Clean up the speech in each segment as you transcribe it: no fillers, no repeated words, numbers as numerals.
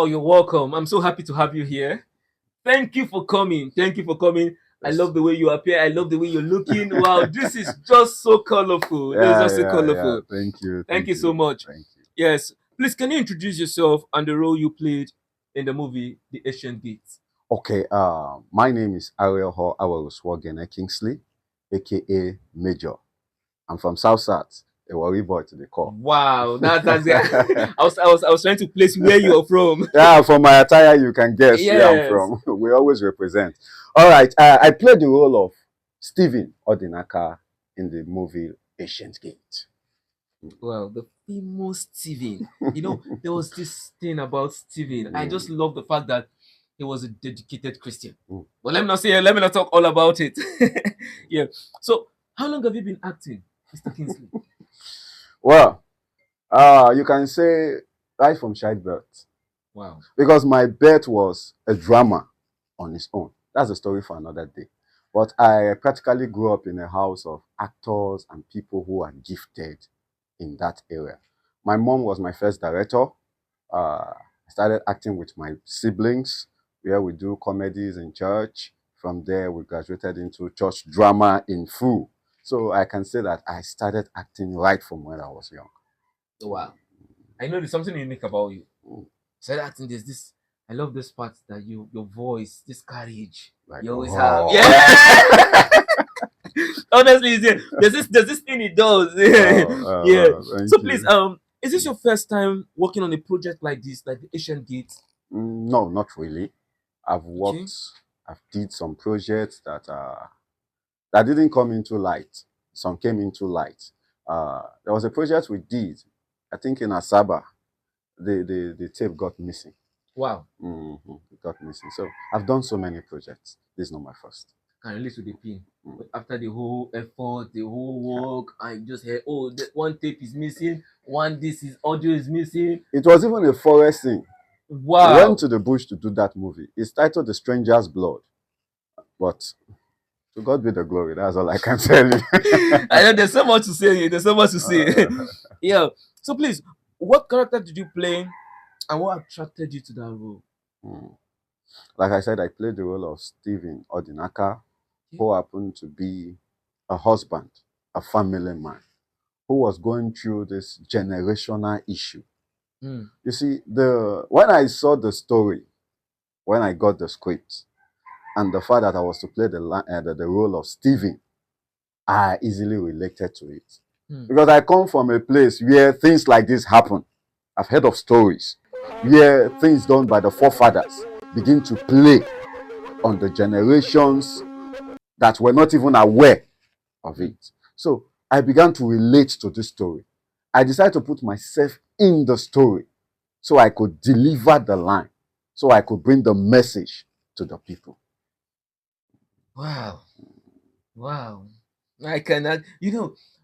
Oh, you're welcome. I'm so happy to have you here. Thank you for coming. Thank you for coming. I Yes. love the way you appear. I love the way you're looking. Wow, this is just so colorful. This is Yeah, just so yeah, yeah. colorful. Thank you, Thank thank you so you, much. thank you. Yes. Please, can you introduce yourself and the role you played in the movie The Ancient Gates? Okay, my name is Ariel Ho Awoloswogene Kingsley, aka Major. I'm from South South, a worry boy to the core. Wow, that's I was trying to place where you're from. Yeah, from my attire, you can guess where I'm Yes. from. We always represent. All right, I played the role of Stephen Odinaka in the movie Ancient Gate. Well, the famous Steven. There was this thing about Steven. I just Mm, love the fact that he was a dedicated Christian. mm. But let me not talk all about it. Yeah. So, how long have you been acting, Mr. Kingsley? Well, you can say right from childbirth. Wow. Because my birth was a drama on its own. That's a story for another day. But I practically grew up in a house of actors and people who are gifted in that area. My mom was my first director. I started acting with my siblings, where we do comedies in church. From there, we graduated into church drama in full. So I can say that I started acting right from when I was young. Wow. I know there's something unique about you. Mm. So acting, there's this. I love this part that your voice, this courage Like, you always have. oh, Yeah. Honestly, there's this thing it does. Yeah. thank So please, you. is this your first time working on a project like this, like the Asian Gate? No, not really. I've Okay. worked, I've did some projects that didn't come into light. Some came into light. There was a project we did, I think in Asaba. The tape got missing. Wow. It got missing. So I've done so many projects. This is not my first. Can relate to the pain. Mm, But after the whole effort, the whole yeah. work, I just heard, oh, one tape is missing, one this is audio is missing. It was even a forest thing. We went Wow. to the bush to do that movie. It's titled The Stranger's Blood. But to God be the glory. That's all I can tell you. I know there's so much to say. There's so much to say. Uh, Yeah. So please, what character did you play and what attracted you to that role? mm. Like I said, I played the role of Stephen Odinaka, Yeah. who happened to be a husband, a family man, who was going through this generational issue. Mm. You see, the when I saw the story, when I got the script, and the fact that I was to play the role of Stephen, I easily related to it. Mm. Because I come from a place where things like this happen. I've heard of stories where things done by the forefathers begin to play on the generations that were not even aware of Mm. it. So I began to relate to this story. I decided to put myself in the story so I could deliver the line, so I could bring the message to the people. Wow. Wow. I cannot.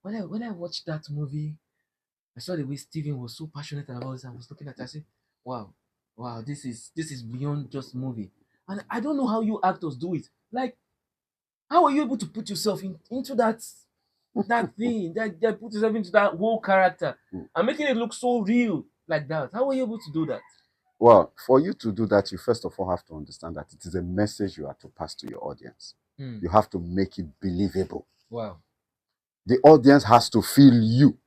When I watched that movie, I saw the way Steven was so passionate about it. I was looking at it, I said, wow, wow, this is beyond just movie. And I don't know how you actors do it. Like, how are you able to put yourself into that thing, that put yourself into that whole character and making it look so real like that? How are you able to do that? Well, for you to do that, you first of all have to understand that it is a message you are to pass to your audience. Hmm. You have to make it believable. Wow. The audience has to feel you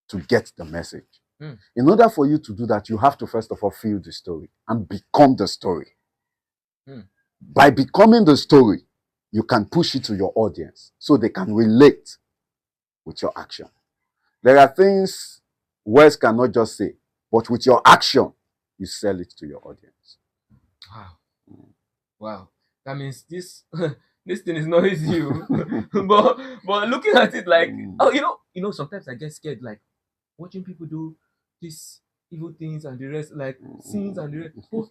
to get the message. Hmm. In order for you to do that, you have to first of all feel the story and become the story. Hmm. By becoming the story, you can push it to your audience so they can relate with your action. There are things words cannot just say, but with your action, you sell it to your audience. Wow. Wow. That means this this thing is not easy. But looking at it like, oh, sometimes I get scared, like watching people do these evil things and the rest, like sins and the rest. But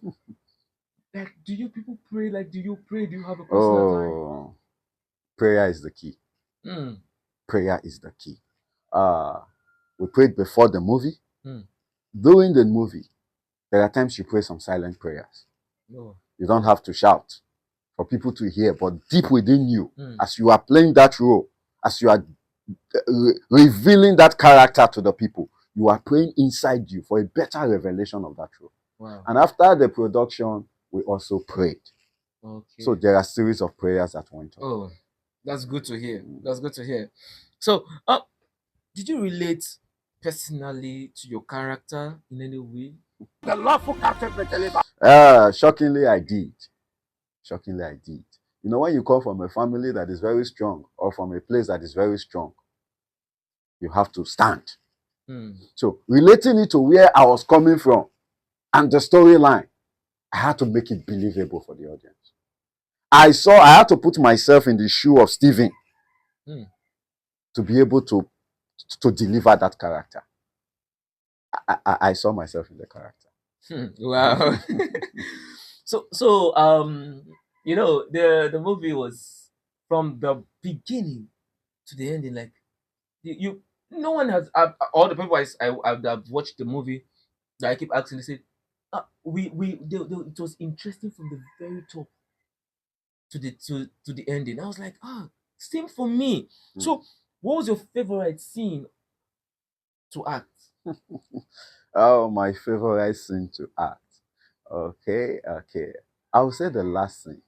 like, do you people pray? Like, do you pray? Do you have a personal time? Oh, prayer is the key. Mm. Prayer is the key. Uh, we prayed before the movie. Mm. During the movie, there are times you pray some silent prayers. No. You don't have to shout for people to hear, but deep within you, Mm. as you are playing that role, as you are revealing that character to the people, you are praying inside you for a better revelation of that role. Wow. And after the production, we also prayed. So Okay. there are series of prayers that went on. Oh, that's good to hear. Mm. That's good to hear. So, did you relate personally to your character in any way? The lawful captain shockingly, I did. Shockingly, I did. You know, when you come from a family that is very strong or from a place that is very strong, you have to stand. Hmm. So, relating it to where I was coming from and the storyline, I had to make it believable for the audience. I had to put myself in the shoe of Stephen Hmm. to be able to deliver that character. I saw myself in the character. Wow. The movie was from the beginning to the ending. Like you no one has all the people I've watched the movie that I keep asking. They say, it was interesting from the very top to the ending. I was like, same for me. Mm. So, what was your favorite scene to act? Oh, my favorite scene to act. Okay. I would say the last scene.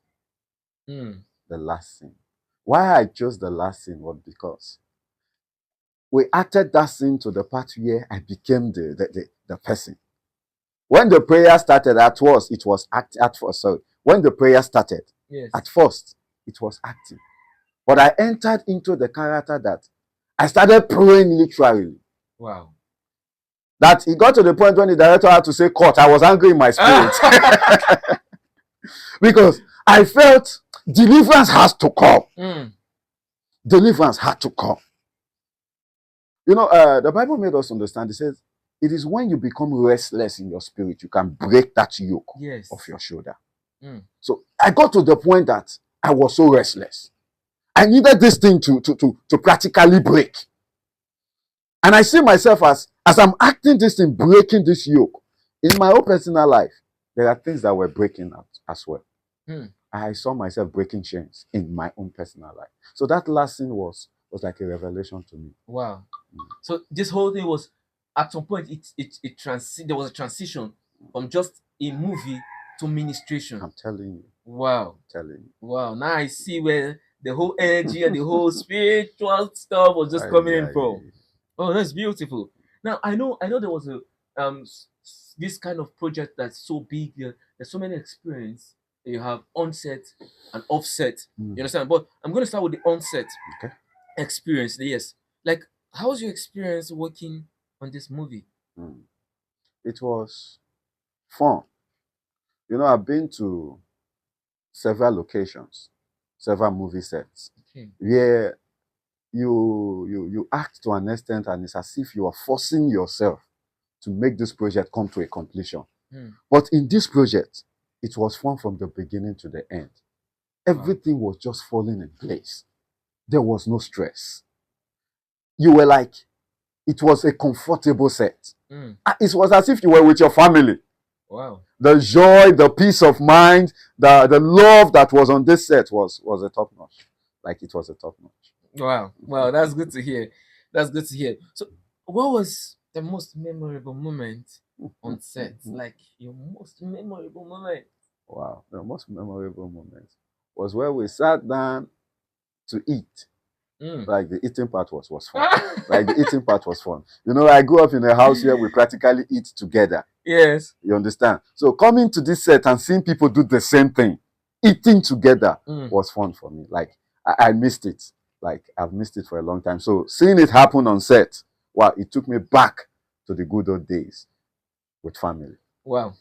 Hmm. The last scene. Why I chose the last scene was because we acted that scene to the part where I became the person. When the prayer started, at first, sorry. When the prayer started, Yes. at first, it was acting. But I entered into the character that I started praying literally. Wow. That it got to the point when the director had to say cut, I was angry in my spirit. Because I felt deliverance has to come. Hmm. Deliverance had to come. You know, the Bible made us understand. It says, it is when you become restless in your spirit, you can break that yoke Yes. off your shoulder. Hmm. So I got to the point that I was so restless. I needed this thing to practically break. And I see myself as I'm acting this thing, breaking this yoke. In my own personal life, there are things that were breaking out as well. Hmm. I saw myself breaking chains in my own personal life. So that last scene was like a revelation to me. Wow. So this whole thing was at some point there was a transition from just a movie to ministration. I'm telling you. Wow. I'm telling you. Wow. Now I see where the whole energy and the whole spiritual stuff was just coming in from. Oh, that's beautiful. Now I know there was a this kind of project that's so big. There's so many experience that you have onset and offset. You understand? But I'm gonna start with the onset Okay. experience. Yes. Like, how was your experience working on this movie? Mm. It was fun. You know, I've been to several locations, several movie sets, Okay. where you act to an extent and it's as if you are forcing yourself to make this project come to a completion. Hmm. But in this project, it was fun from the beginning to the end. Wow. Everything was just falling in place. There was no stress. You were like, it was a comfortable set. Hmm. It was as if you were with your family. Wow. The joy, the peace of mind, the love that was on this set was a top notch. Like it was a top notch. Wow. Wow. That's good to hear. That's good to hear. So, what was the most memorable moment on set? Like your most memorable moment? Wow. The most memorable moment was where we sat down to eat. Hmm. Like the eating part was fun. Like the eating part was fun. You know, I grew up in a house where we practically eat together. Yes. You understand? So coming to this set and seeing people do the same thing, eating together Hmm. was fun for me. Like I missed it. Like I've missed it for a long time. So seeing it happen on set, wow, it took me back to the good old days with family. Wow.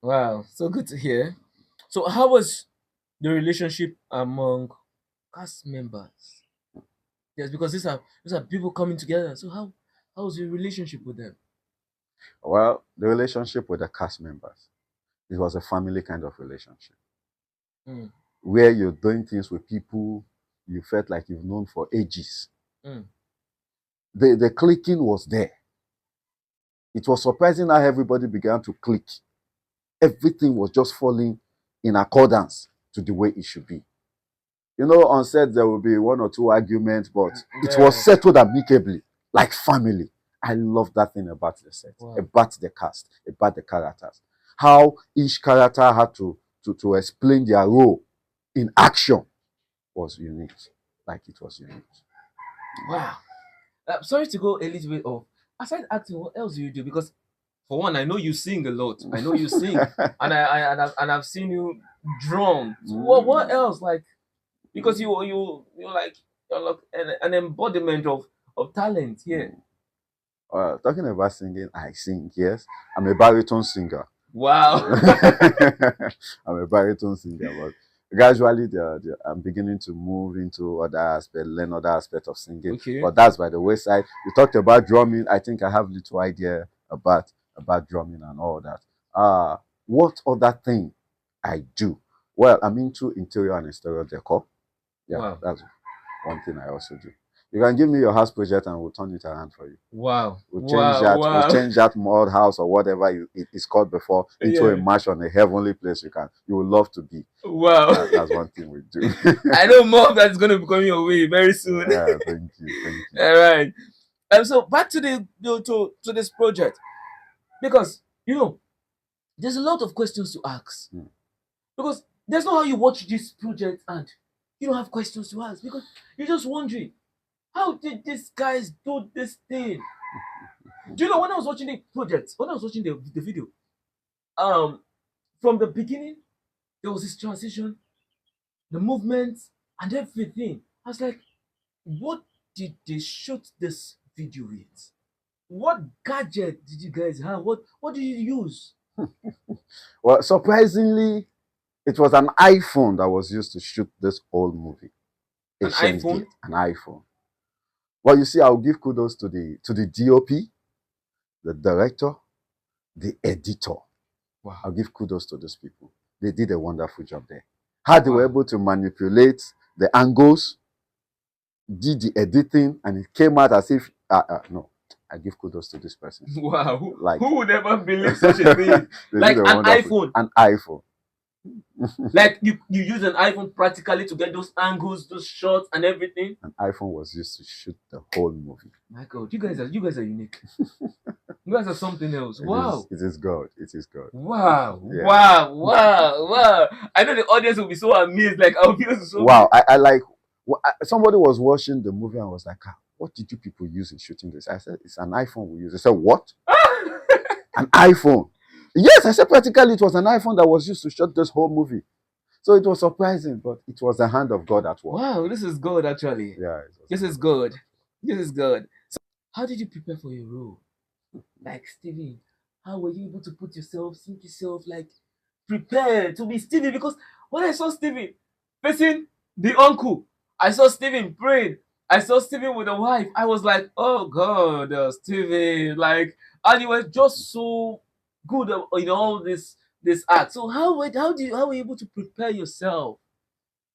Wow. So good to hear. So, how was the relationship among cast members? Yes, because these are people coming together. So, how was your relationship with them? Well, the relationship with the cast members, it was a family kind of relationship Hmm. where you're doing things with people you felt like you've known for ages. Hmm. The clicking was there. It was surprising how everybody began to click. Everything was just falling in accordance to the way it should be. You know, on set there will be one or two arguments, but it was Yes. settled amicably, like family. I love that thing about the set, Wow. about the cast, about the characters. how each character had to explain their role in action was unique. Like it was unique. Wow. Sorry to go a little bit off. Aside acting, what else do you do? Because for one, I know you sing a lot. I know you sing, and I've seen you drum. So what else? Like, because you're like an embodiment of talent here. Talking about singing, I sing, yes. I'm a baritone singer. Wow. I'm a baritone singer, but gradually I'm beginning to move into other aspects, learn other aspects of singing. Okay. But that's by the wayside. You talked about drumming. I think I have little idea about drumming and all that. What other thing I do? Well, I'm into interior and exterior decor. Yeah, Wow. that's one thing I also do. You can give me your house project and we'll turn it around for you. Wow. We'll change Wow. that. We'll Wow. change that mud house or whatever it is called before into a Yeah. mansion, a heavenly place you would love to be. Wow. That's one thing we do. I know more of that is going to be coming your way very soon. Thank you, thank you. All right. So back to to this project, because there's a lot of questions to ask, Mm. because there's no how you watch this project and you don't have questions to ask, because you're just wondering, how did these guys do this thing? Do you know, when I was watching the project, when I was watching the video, um from the beginning there was this transition, the movements and everything. I was like, what did they shoot this video with? What gadget did you guys have? What did you use? Well, surprisingly, it was an iPhone that was used to shoot this whole movie. An Ancient Gate, iPhone? an iPhone. Well, you see, I'll give kudos to the DOP, the director, the editor. Wow. I'll give kudos to those people. They did a wonderful job there. How they were Wow. able to manipulate the angles, did the editing, and it came out as if no. I give kudos to this person. Wow. Like Who would ever believe such a thing? they Like did a an wonderful iPhone. an iPhone. Like you use an iPhone practically to get those angles, those shots and everything. An iPhone was used to shoot the whole movie. My God, you guys are unique. You guys are something else. Wow. It is God. It is God. Wow. Yeah. Wow. Wow. Wow. I know the audience will be so amazed. Like our viewers will so Wow. I like somebody was watching the movie and was like, what did you people use in shooting this? I said, it's an iPhone we use. They said, what? An iPhone? Yes, I said practically it was an iPhone that was used to shoot this whole movie. So it was surprising, but it was the hand of God at work. Wow, this is good actually. Yeah, This is good. This is good. So how did you prepare for your role? Like Stevie, how were you able to put yourself, think yourself, like prepare to be Stevie? Because when I saw Stevie facing the uncle, I saw Stephen praying, I saw Stephen with a wife. I was like, oh God, Stevie, like, and you were just so good in all this act. So how were you able to prepare yourself?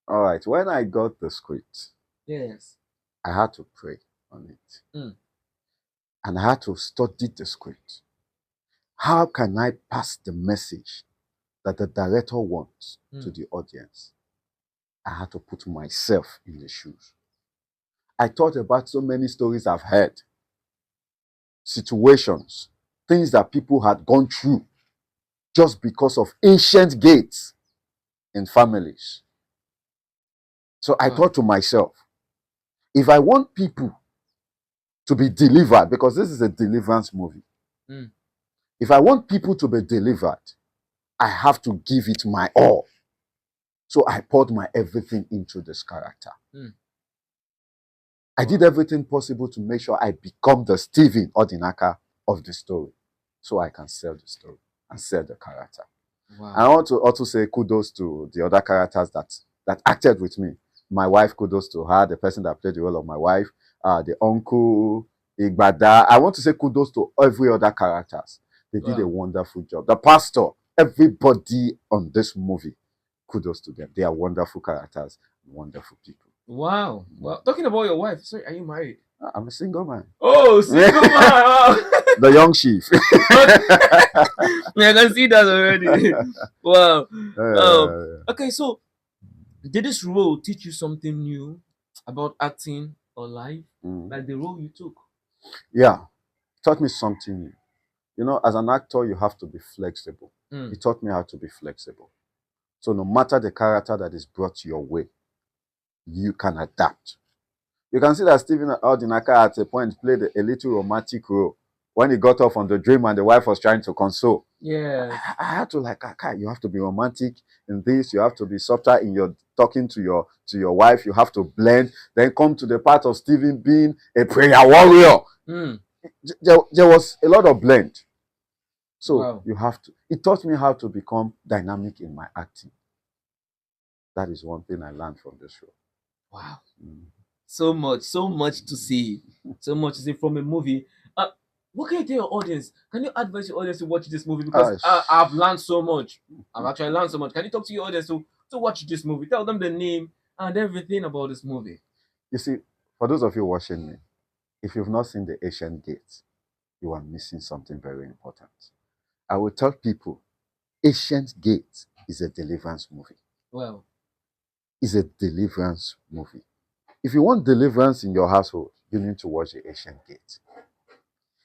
All right. When I got the script, Yes. I had to pray on it. Mm. And I had to study the script. How can I pass the message that the director wants to Mm. the audience? I had to put myself in the shoes. I thought about so many stories I've heard, situations, things that people had gone through just because of ancient gates in families. So I Wow. thought to myself, if I want people to be delivered, because this is a deliverance movie, Mm. if I want people to be delivered, I have to give it my all. So I poured my everything into this character. Mm. I did Wow. everything possible to make sure I become the Stephen Odinaka of the story, so I can sell the story and sell the character. And I Wow. want to also say kudos to the other characters that acted with me. My wife, kudos to her, the person that played the role of my wife, the uncle, Igbada. I want to say kudos to every other characters. They did a Wow. wonderful job. The pastor, everybody on this movie, kudos to them. They are wonderful characters, wonderful people. Wow. Well, talking about your wife, sorry, are you married? I'm a single man. Oh, single man. Wow. The young chief. I can see that already. Wow. Um, Uh, okay, so did this role teach you something new about acting or life? mm, Like the role you took? yeah, taught me something new. You know, as an actor, you have to be flexible. Mm. It taught me how to be flexible. So no matter the character that is brought your way, you can adapt. You can see that Stephen Aldinaka at a point played a little romantic role when he got off on the dream and the wife was trying to console. Yeah. I had to like, okay, you have to be romantic in this. You have to be softer in your talking to your wife. You have to blend. Then come to the part of Stephen being a prayer warrior. Mm. There was a lot of blend. So Wow. you have to. It taught me how to become dynamic in my acting. That is one thing I learned from the show. Wow. Mm. So much to see. So much to see from a movie. Uh, what can you tell your audience? Can you advise your audience to watch this movie? Because I've learned so much. I've actually learned so much. Can you talk to your audience to watch this movie? Tell them the name and everything about this movie. You see, for those of you watching me, if you've not seen the Asian Gate, you are missing something very important. I will tell people Ancient Gate is a deliverance movie. Well, It's a deliverance movie. If you want deliverance in your household, you need to watch the Ancient Gate.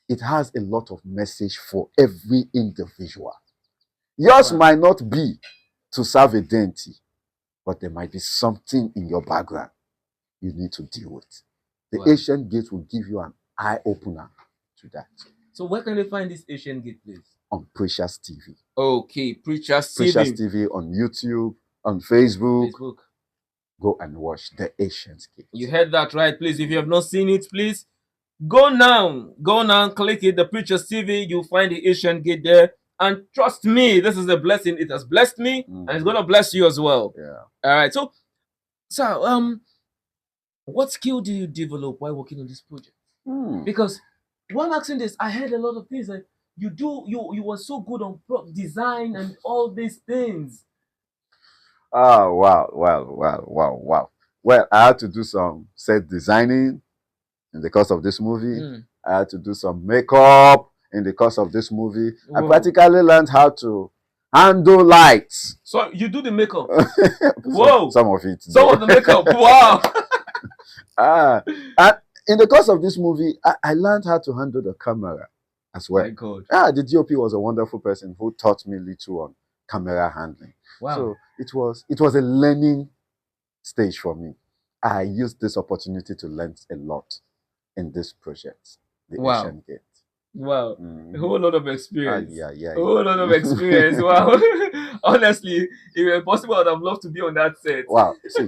It has a lot of message for every individual. Yours wow, might not be to serve a deity, but there might be something in your background you need to deal with. The wow. Ancient Gate will give you an eye opener to that So where can they find this Asian Gate, please? on Precious TV. Okay, Preacher Precious Steven. TV on YouTube, on Facebook. Facebook. Go and watch The Ancient You Gate. heard that right, please. If you have not seen it, please go now. Go now, click it, the Preacher TV. You'll find the Asian Gate there. And trust me, this is a blessing. It has blessed me, and it's gonna bless you as well. Yeah. All right. So, what skill do you develop while working on this project? Because while asking this, I heard a lot of things like you were so good on prop design and all these things. Oh, wow, wow. Well, I had to do some set designing in the course of this movie. Mm. I had to do some makeup in the course of this movie. I Whoa. practically learned how to handle lights. So you do the makeup. some, Whoa. some of it. Some of the makeup. Wow. And in the course of this movie, I learned how to handle the camera as well. My God. The DOP was a wonderful person who taught me little on camera handling. Wow. So it was a learning stage for me. I used this opportunity to learn a lot in this project, the Wow. Asian Gate. Wow. A whole lot of experience. Yeah. A whole lot of experience. Wow. Honestly, if it were possible, I'd have loved to be on that set. Wow. See,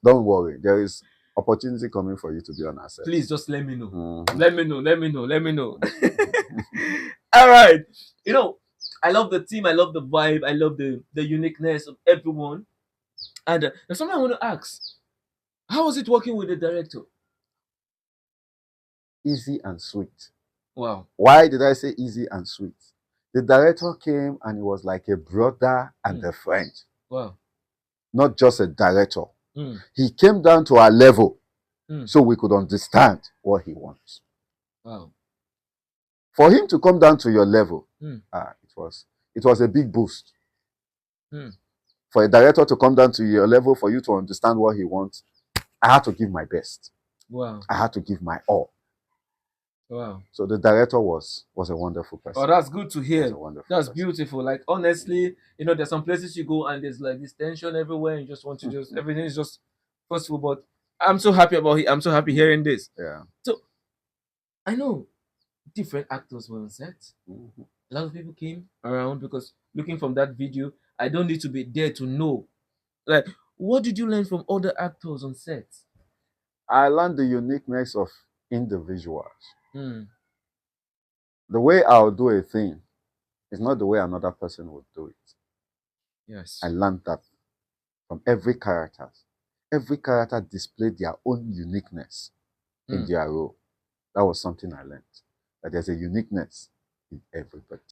don't worry. There is opportunity coming for you to be on our set. Please just let me know. Mhm. Let me know. Let me know. Let me know. All right. You know, I love the team. I love the vibe. I love the uniqueness of everyone. And there's something I want to ask. How was it working with the director? Easy and sweet. Wow. Why did I say easy and sweet? The director came and he was like a brother and a friend, Wow. not just a director. Mm. He came down to our level Mm. so we could understand what he wants. Wow. For him to come down to your level, Mm. it was a big boost. Mm. For a director to come down to your level for you to understand what he wants, I had to give my best. Wow. I had to give my all. Wow. So the director was a wonderful person. Oh, that's good to hear. That's person. beautiful. Like honestly, you know, there's some places you go and there's like this tension everywhere. And you just want to just everything is just forceful. But I'm so happy about it. I'm so happy hearing this. Yeah. So I know different actors were on set. Mm-hmm. A lot of people came around because looking from that video, I don't need to be there to know. Like, what did you learn from other actors on set? I learned the uniqueness of individuals. Mm. The way I'll do a thing is not the way another person would do it. Yes. I learned that from every character. Every character displayed their own uniqueness in their role. That was something I learned. That there's a uniqueness in everybody.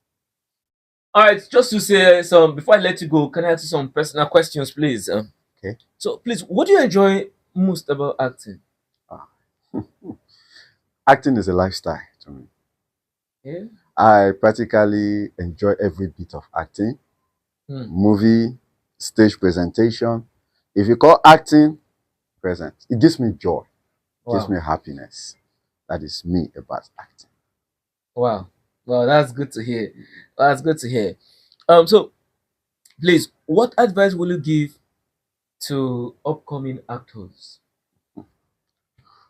All right, just to say some before I let you go, can I ask you some personal questions, please? Okay. So, please, what do you enjoy most about acting? Acting is a lifestyle to me. Yeah. I practically enjoy every bit of acting, movie, stage presentation. If you call acting present, it gives me joy, it gives me happiness. That is me about acting. Wow. Well, that's good to hear. That's good to hear. So Please, what advice will you give to upcoming actors?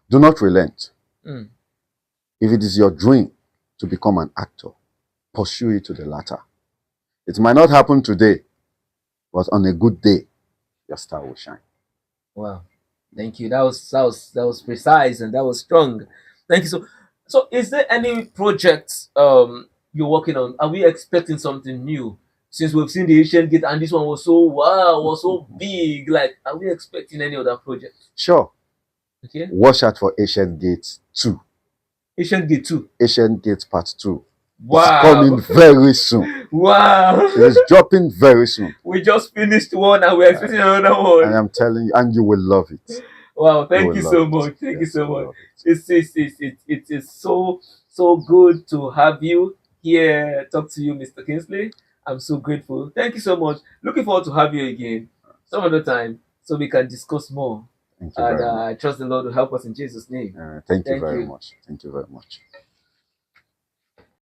Do not relent. Mm, If it is your dream to become an actor, pursue it to the latter. It might not happen today, but on a good day, your star will shine. wow, thank you. That was precise and that was strong. Thank you. So is there any project you're working on? Are we expecting something new? Since we've seen the Asian Gate and this one was so wow, was so big. Like, are we expecting any other project? Sure, Okay, watch out for Asian Gate 2. Asian Gate 2. Asian Gate Part 2. It's coming Wow. very soon. Wow. It is dropping very soon. We just finished one and we're expecting another And one. I'm telling you, and you will love it. Wow, You thank will you love so it. much. Thank you Yes, you so will much. love it. It is so good to have you here. Talk to you, Mr. Kingsley. I'm so grateful. Thank you so much. Looking forward to have you again some other time so we can discuss more. Thank you And very much. I trust the Lord will help us in Jesus' name. Thank you Thank very you. much. Thank you very much.